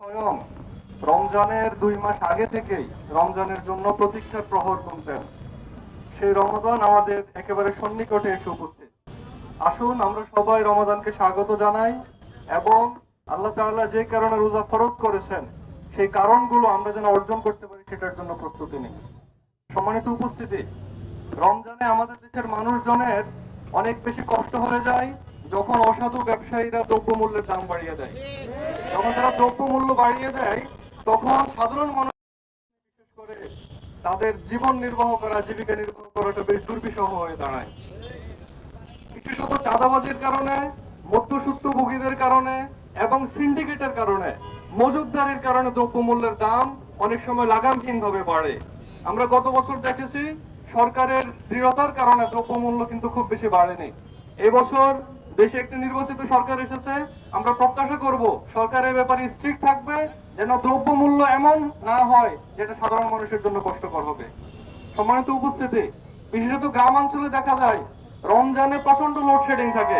স্বয়ং রমজানের 2 মাস আগে থেকেই রমজানের জন্য প্রতীক্ষার প্রহর গুনতেন। সেই রমাদান আমাদের একেবারে সন্নিকটে এসে উপস্থিত। আসুন আমরা সবাই রমাদানকে স্বাগত জানাই এবং আল্লাহ তাআলা যে কারণে রোজা ফরজ করেছেন সেই কারণগুলো আমরা যেন অর্জন করতে পারি সেটার জন্য প্রস্তুতি নিই। সম্মানিত উপস্থিতি, রমজানে আমাদের দেশের মানুষজনের অনেক বেশি কষ্ট হয়ে যায় যখন অসাধু ব্যবসায়ীরা দ্রব্যমূল্যের দাম বাড়িয়ে দেয়। যখন তারা দ্রব্যমূল্য বাড়িয়ে দেয় তখন সাধারণ মানুষ, বিশেষ করে তাদের জীবন নির্বাহ করা, জীবিকা নির্বাহ করাটা বেশ দুর্বিষহ হয়ে দাঁড়ায়। বিশেষত চাঁদাবাজির কারণে, মধ্যস্বত্বভোগীদের কারণে এবং সিন্ডিকেটের কারণে, মজুতদারির কারণে দ্রব্যমূল্যের দাম অনেক সময় লাগামহীন ভাবে বাড়ে। আমরা গত বছর দেখেছি সরকারের দৃঢ়তার কারণে দ্রব্যমূল্য কিন্তু খুব বেশি বাড়েনি। এবছর দেশে একটি নির্বাচিত সরকার এসেছে, আমরা প্রত্যাশা করব সরকারের ব্যাপারে স্ট্রিক্ট থাকবে যেন দ্রব্যমূল্য এমন না হয় যেটা সাধারণ মানুষের জন্য কষ্টকর হবে। সম্মানিত উপস্থিতি, বিশেষত গ্রামাঞ্চলে দেখা যায় রমজানে প্রচন্ড লোডশেডিং থাকে।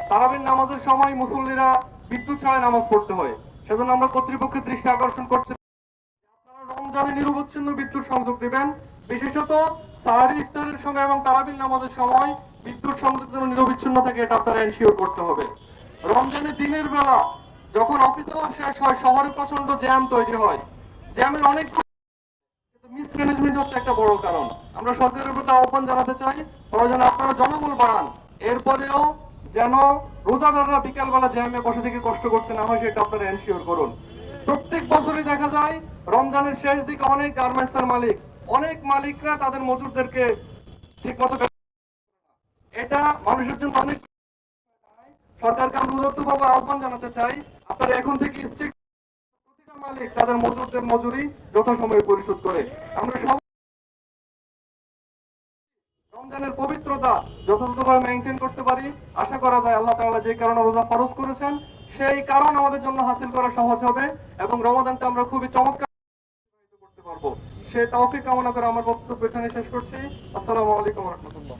তারাবির নামাজের সময় মুসল্লিরা বিদ্যুৎ ছাড়া নামাজ পড়তে হয়। সেজন্য আমরা কর্তৃপক্ষের দৃষ্টি আকর্ষণ করছি আপনারা রমজানে নিরবচ্ছিন্ন বিদ্যুৎ সংযোগ দিবেন। বিশেষত সাহারি ইফতারের সময় এবং তারাবির নামাজের সময় বিদ্যুৎ সংযোগ যেন নিরবিচ্ছিন্ন থাকে, এটা আপনারা এনশিওর করতে হবে। রমজানের দিনের বেলা যখন অফিস আওয়ার শেষ হয় শহরে প্রচন্ড জ্যাম তৈরি হয়। জ্যামের অনেক মিসম্যানেজমেন্ট হচ্ছে একটা বড় কারণ। আমরা সরকারের প্রতি আহ্বান জানাতে চাই যেন আপনারা জনবল বাড়ান, এরপরেও যেন রোজাদাররা বিকালবেলা জ্যামে বসে থেকে কষ্ট করতে না হয় সেটা আপনারা এনশিওর করুন। প্রত্যেক বছরই দেখা যায় রমজানের শেষ দিকে অনেক গার্মেন্টসের মালিক, অনেক মালিকরা তাদের মজুরদেরকে ঠিক মতো, এটা মানুষের জন্য অনেক। সরকারকে আমরা উদাত্তভাবে আহ্বান জানাতে চাই আপনারা এখন থেকে স্ট্রিক্ট, প্রতিটা মালিক তাদের মজুরদের মজুরি যথাসময়ে পরিশোধ করে আমরা সব রমজানের পবিত্রতা যথাযথভাবে মেনটেন করতে পারি। আশা করা যায় আল্লাহ তাআলা যে কারণে রোজা ফরজ করেছেন সেই কারণ আমাদের জন্য হাসিল করা সহজ হবে এবং রমাদানটা আমরা খুবই চমৎকার করতে পারবো। সে তৌফিক কামনা করে আমার বক্তব্য এখানে শেষ করছি। আসসালামু আলাইকুম ওয়া রাহমাতুল্লাহ।